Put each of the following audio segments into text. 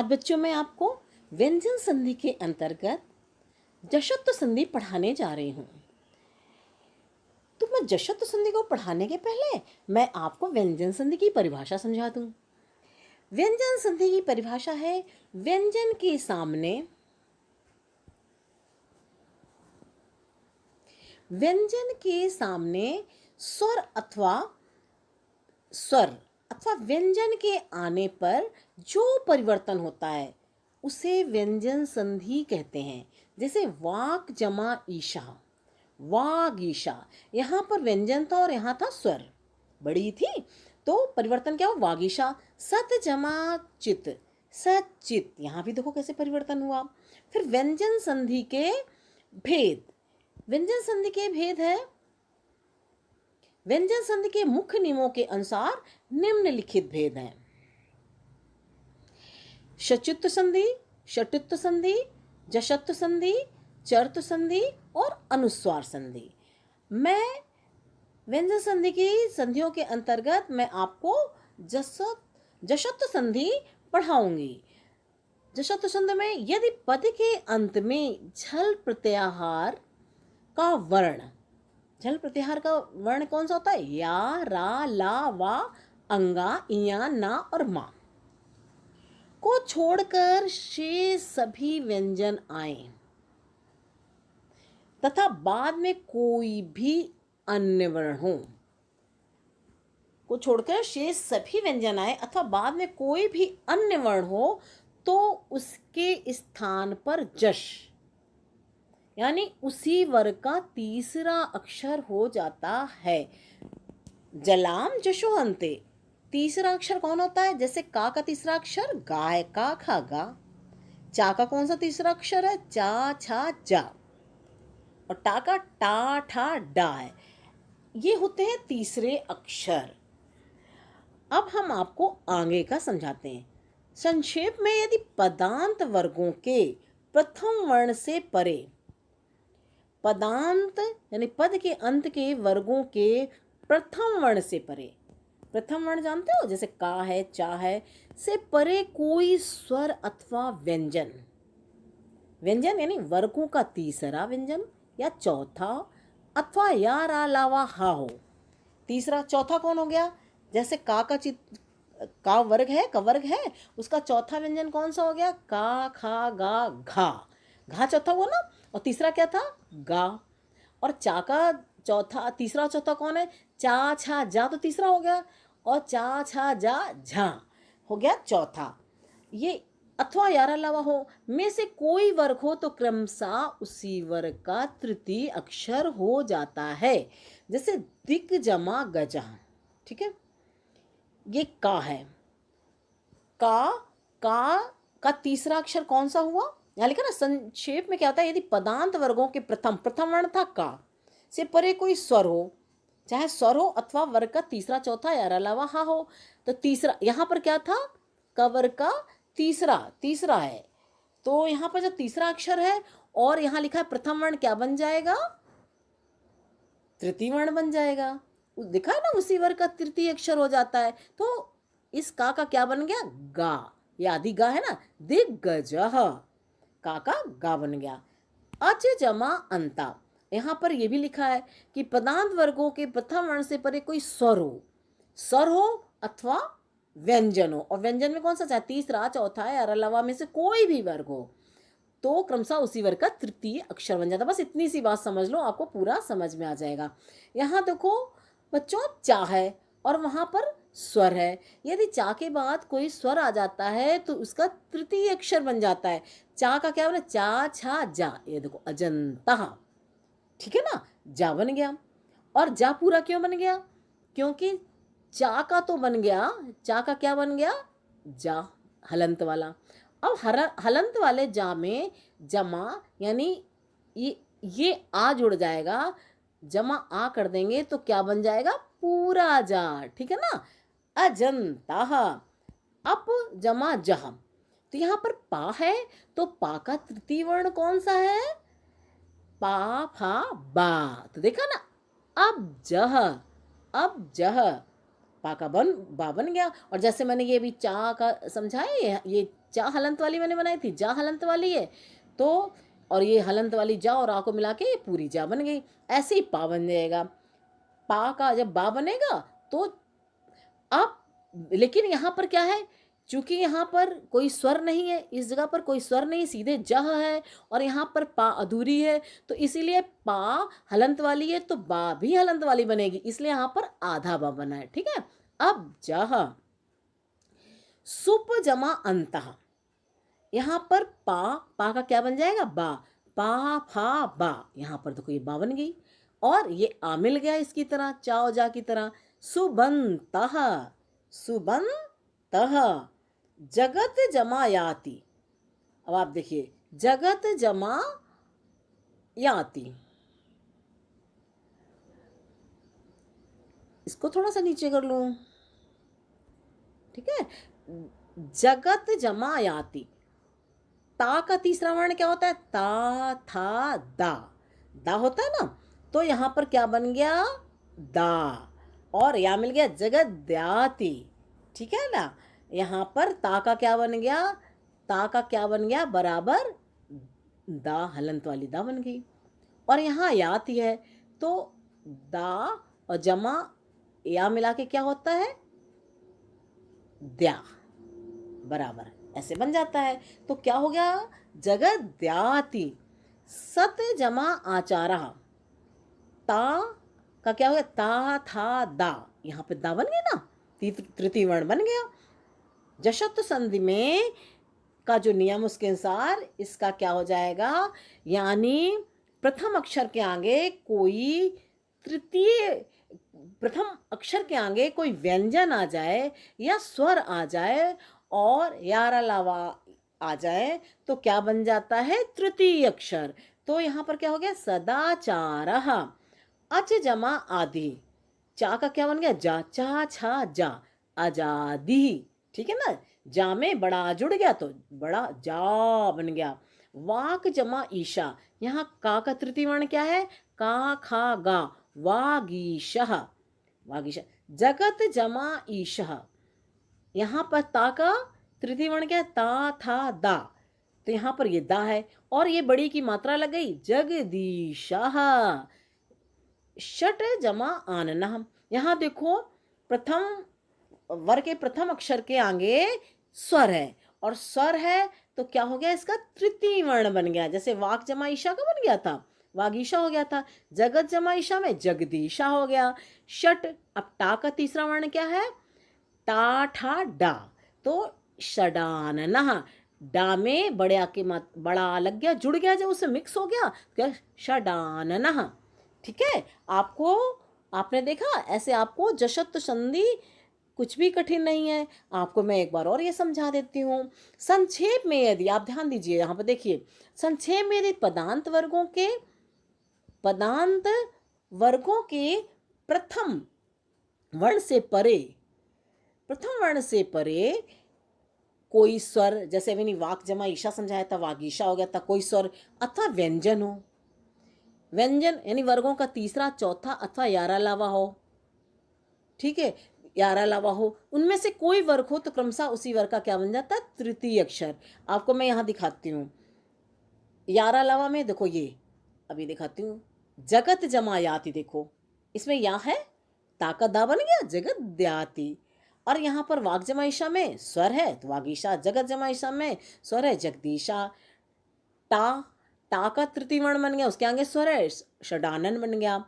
आज बच्चों मैं आपको व्यंजन संधि के अंतर्गत जशत्व संधि पढ़ाने जा रही हूँ। तो मैं जशत्व संधि को पढ़ाने के पहले मैं आपको व्यंजन संधि की परिभाषा समझा दूँ। व्यंजन संधि की परिभाषा है व्यंजन के सामने स्वर अथवा व्यंजन के आने पर जो परिवर्तन होता है उसे व्यंजन संधि कहते हैं। जैसे वाक जमा ईशा, वाग ईशा, यहाँ पर व्यंजन था और यहाँ था स्वर, बड़ी थी तो परिवर्तन क्या हुआ, वागीशा। सत जमा चित, सचित, यहाँ भी देखो कैसे परिवर्तन हुआ। फिर व्यंजन संधि के भेद, व्यंजन संधि के भेद है, व्यंजन संधि के मुख्य नियमों के अनुसार निम्नलिखित भेद हैं। शचुत्व संधि, षटुत्व संधि, जशत्व संधि, चरत्व संधि और अनुस्वार संधि। मैं व्यंजन संधि की संधियों के अंतर्गत मैं आपको जशत्व संधि पढ़ाऊंगी। जशत्व संधि में यदि पद के अंत में झल प्रत्याहार का वर्ण, झल प्रत्याहार का वर्ण कौन सा होता है, या, रा, ला, वा, अंगा, इया, ना और मा को छोड़कर शेष सभी व्यंजन आए तथा बाद में कोई भी अन्य वर्ण हो, को छोड़कर शेष सभी व्यंजन आए अथवा बाद में कोई भी अन्य वर्ण हो तो उसके स्थान पर जश यानी उसी वर्ग का तीसरा अक्षर हो जाता है। जलाम जशोहंते, तीसरा अक्षर कौन होता है, जैसे का तीसरा अक्षर गा है, का खा गा। चा का कौन सा तीसरा अक्षर है, चा छा जा। और टा का टा ठा डा है। ये होते हैं तीसरे अक्षर। अब हम आपको आगे का समझाते हैं। संक्षेप में यदि पदांत वर्गों के प्रथम वर्ण से परे, पदांत यानी पद के अंत के वर्गों के प्रथम वर्ण से परे, प्रथम वर्ण जानते हो, जैसे का है, चा है, से परे कोई स्वर अथवा व्यंजन, व्यंजन यानी वर्गों का तीसरा व्यंजन या चौथा अथवा या, रा, ला, वा, हा हो, तीसरा चौथा कौन हो गया, जैसे का वर्ग है, का वर्ग है, उसका चौथा व्यंजन कौन सा हो गया, का खा गा घा, घा चौथा हुआ ना। और तीसरा क्या था, गा। और चा का चौथा, तीसरा चौथा कौन है, चा छा जा, तो तीसरा हो गया। और चा छा जा झा हो गया चौथा। ये अथवा यारा लावा हो में से कोई वर्ग हो तो क्रमशः उसी वर्ग का तृतीय अक्षर हो जाता है। जैसे दिक जमा गजा, ठीक है, ये का है, का तीसरा अक्षर कौन सा हुआ, यहाँ लिखा ना। संक्षेप में क्या होता है, यदि पदांत वर्गों के प्रथम वर्ण था का से परे कोई स्वर हो, चाहे स्वर हो अथवा वर्ग का तीसरा चौथा या अलावा हा हो, तो तीसरा यहाँ पर क्या था, का वर्ग का तीसरा है, तो यहाँ पर जब तीसरा अक्षर है और यहाँ लिखा है प्रथम वर्ण, क्या बन जाएगा, तृतीय वर्ण बन जाएगा। दिखा है ना, उसी वर्ग का तृतीय अक्षर हो जाता है। तो इस का क्या बन गया, गा, ये आदि गा है ना, दिग्गजः, का गा बन गया। अच जमा अंता, यहाँ पर यह भी लिखा है कि पदांत वर्गों के प्रथम वर्ण से परे कोई स्वर हो अथवा व्यंजन हो, और व्यंजन में कौन सा, चाहे तीसरा चौथा या अलावा में से कोई भी वर्ग हो, तो क्रमशः उसी वर्ग का तृतीय अक्षर बन जाता। बस इतनी सी बात समझ लो, आपको पूरा समझ में आ जाएगा। यहाँ देखो बच्चों, चा है और वहां पर स्वर है, यदि चा के बाद कोई स्वर आ जाता है तो उसका तृतीय अक्षर बन जाता है। चा का क्या बना, चा छा जा, ये देखो अजंता, ठीक है ना, जा बन गया। और जा पूरा क्यों बन गया, क्योंकि चा का तो बन गया, चा का क्या बन गया, जा हलंत वाला। अब हलंत वाले जा में जमा यानी ये आ जुड़ जाएगा, जमा आ कर देंगे तो क्या बन जाएगा, पूरा जा, ठीक है ना, अजंता। अप जमा जह, तो यहाँ पर पा है तो पा का तृतीय वर्ण कौन सा है, पा फा बा, तो देखा ना, अब जह पा का बा बन गया। और जैसे मैंने ये अभी चा का समझाया, ये चा हलंत वाली मैंने बनाई थी, जा हलंत वाली है तो, और ये हलंत वाली जा और आ को मिला के ये पूरी जा बन गई। ऐसे ही पा बन जाएगा। पा का जब बा बनेगा तो अब, लेकिन यहाँ पर क्या है, चूंकि यहाँ पर कोई स्वर नहीं है, इस जगह पर कोई स्वर नहीं, सीधे जह है और यहाँ पर पा अधूरी है, तो इसीलिए पा हलंत वाली है तो बा भी हलंत वाली बनेगी, इसलिए यहाँ पर आधा बा बना है। ठीक है, अब जह सुप जमा अंतः, यहाँ पर पा का क्या बन जाएगा, बा, पा फा बा, यहाँ पर देखो ये बा बन गई और ये आ मिल गया इसकी तरह, चाओ जा की तरह। सुबंतः, सुबंतः, जगत जमा याति। अब आप देखिए, जगत जमा याति, इसको थोड़ा सा नीचे कर लूं। ठीक है, जगत जमा याति, ता का तीसरा वर्ण क्या होता है, ता था दा, दा होता है ना, तो यहां पर क्या बन गया, दा, और या मिल गया जगत द्याति। ठीक है ना, यहां पर ता का क्या बन गया, ता का क्या बन गया, बराबर दा, हलंत वाली दा बन गई, और यहाँ याति है तो दा और जमा या मिला के क्या होता है, द्या, बराबर ऐसे बन जाता है। तो क्या हो गया, जगत द्याति, सत जमा आचारा, ता का क्या हो गया, ता था दा, यहाँ पे दा बन गया ना, तृतीय वर्ण बन गया। जशत संधि में का जो नियम उसके अनुसार इसका क्या हो जाएगा, यानी प्रथम अक्षर के आगे कोई तृतीय, प्रथम अक्षर के आगे कोई व्यंजन आ जाए या स्वर आ जाए और यार अलावा आ जाए तो क्या बन जाता है, तृतीय अक्षर। तो यहाँ पर क्या हो गया, सदाचारः, अच जमा आदि, चा का क्या बन गया, जा, चा छा जा, आजादी। ठीक है ना, जा में बड़ा जुड़ गया तो बड़ा जा बन गया। वाक जमा ईशा, यहाँ का तृतीय वर्ण क्या है, का खा गा, वागीशः, वागीशः। जगत जमा ईशः, यहाँ पर ता का तृतीय वर्ण क्या है, ता था दा, तो यहाँ पर ये दा है और ये बड़ी की मात्रा लग गई, जगदीशः। षट जमा आननः, यहाँ देखो प्रथम वर्ग के प्रथम अक्षर के आगे स्वर है, और स्वर है तो क्या हो गया, इसका तृतीय वर्ण बन गया। जैसे वाक जमा ईशा का बन गया था, वागीशा हो गया था, जगत जमा ईशा में जगदीशा हो गया। षट, अब टा का तीसरा वर्ण क्या है, टा ठा डा, तो षडाननः, डा में बड़े के बड़ा लग गया, जुड़ गया, जब उससे मिक्स हो गया क्या, षडाननः। ठीक है, आपको, आपने देखा ऐसे आपको जशत संधि कुछ भी कठिन नहीं है। आपको मैं एक बार और ये समझा देती हूँ। संक्षेप में यदि आप ध्यान दीजिए, यहाँ पर देखिए, संक्षेप में यदि पदांत वर्गों के प्रथम वर्ण से परे, प्रथम वर्ण से परे कोई स्वर, जैसे मैंने वाक जमा ईशा समझाया था, वागीशा हो गया था, कोई स्वर अथवा व्यंजन हो, व्यंजन यानी वर्गों का तीसरा, चौथा अथवा यारा लावा हो। ठीक है, यारा लावा हो, उनमें से कोई वर्ग हो तो क्रमशः उसी वर्ग का क्या बन जाता है, तृतीय अक्षर। आपको मैं यहाँ दिखाती हूँ, यारा लावा में देखो, ये अभी दिखाती हूँ, जगत जमा याति, देखो इसमें या है, ताका दा बन गया, जगत द्याति, और यहाँ पर वाक जमा ईशा में स्वर है तो वागीशा, जगत जमा ईशा में स्वर है जगदीशा। टा का तृतीय वर्ण बन गया, उसके आगे स्वर है, षडानन बन गया।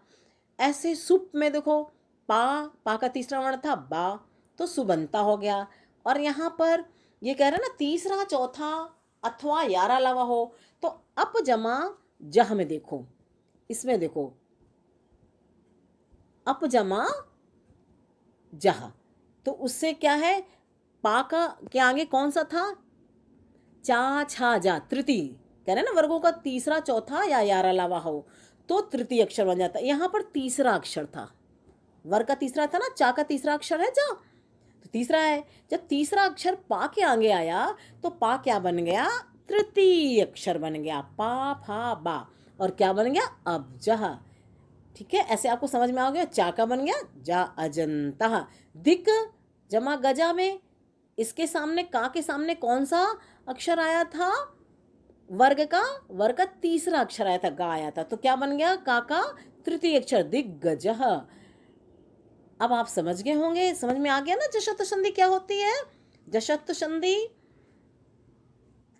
ऐसे सुप में देखो, पा का तीसरा वर्ण था बा, तो सुबंता हो गया। और यहाँ पर ये कह रहे हैं ना, तीसरा चौथा अथवा यारा लावा हो, तो अप जमा जह में देखो, इसमें देखो अप जमा जह, तो उससे क्या है, पा का के आगे कौन सा था, चा छा जा, तृतीय, कह रहे ना वर्गों का तीसरा चौथा या यारा लावा हो तो तृतीय अक्षर बन जाता है। यहाँ पर तीसरा अक्षर था, वर्ग का तीसरा था ना, चा का तीसरा अक्षर है जा, तो तीसरा है। जब तीसरा अक्षर पा के आगे आया तो पा क्या बन गया, तृतीय अक्षर बन गया, पा फा बा, और क्या बन गया, अब जह। ठीक है, ऐसे आपको समझ में आ गया। चा का बन गया जा अजंता, दिक जमा गजा में इसके सामने का के सामने कौन सा अक्षर आया था? वर्ग का तीसरा अक्षर आया था, गा आया था, तो क्या बन गया? का तृतीय अक्षर दिग्गजः। अब आप समझ गए होंगे, समझ में आ गया ना जशत्तु संधि क्या होती है? जशत्तु संधि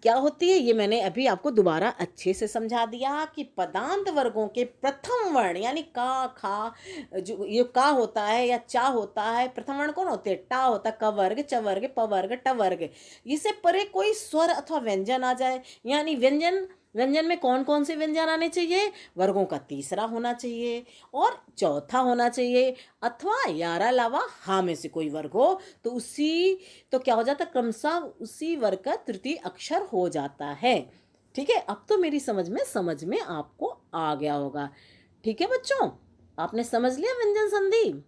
क्या होती है ये मैंने अभी आपको दोबारा अच्छे से समझा दिया कि पदांत वर्गों के प्रथम वर्ण यानी का, खा, जो ये का होता है या चा होता है, प्रथम वर्ण कौन होते हैं? टा होता है, क वर्ग, च वर्ग, प वर्ग, ट वर्ग। इससे परे कोई स्वर अथवा व्यंजन आ जाए, यानी व्यंजन व्यंजन में कौन कौन से व्यंजन आने चाहिए? वर्गों का तीसरा होना चाहिए और चौथा होना चाहिए, अथवा यारा अलावा हा में से कोई वर्ग हो तो तो क्या हो जाता है? क्रमशः उसी वर्ग का तृतीय अक्षर हो जाता है। ठीक है, अब तो मेरी समझ में आपको आ गया होगा। ठीक है बच्चों, आपने समझ लिया व्यंजन संधि?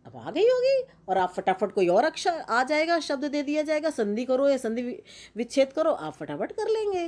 अब आ गई होगी और आप फटाफट कोई और अक्षर आ जाएगा, शब्द दे दिया जाएगा, संधि करो या संधि विच्छेद करो, आप फटाफट कर लेंगे।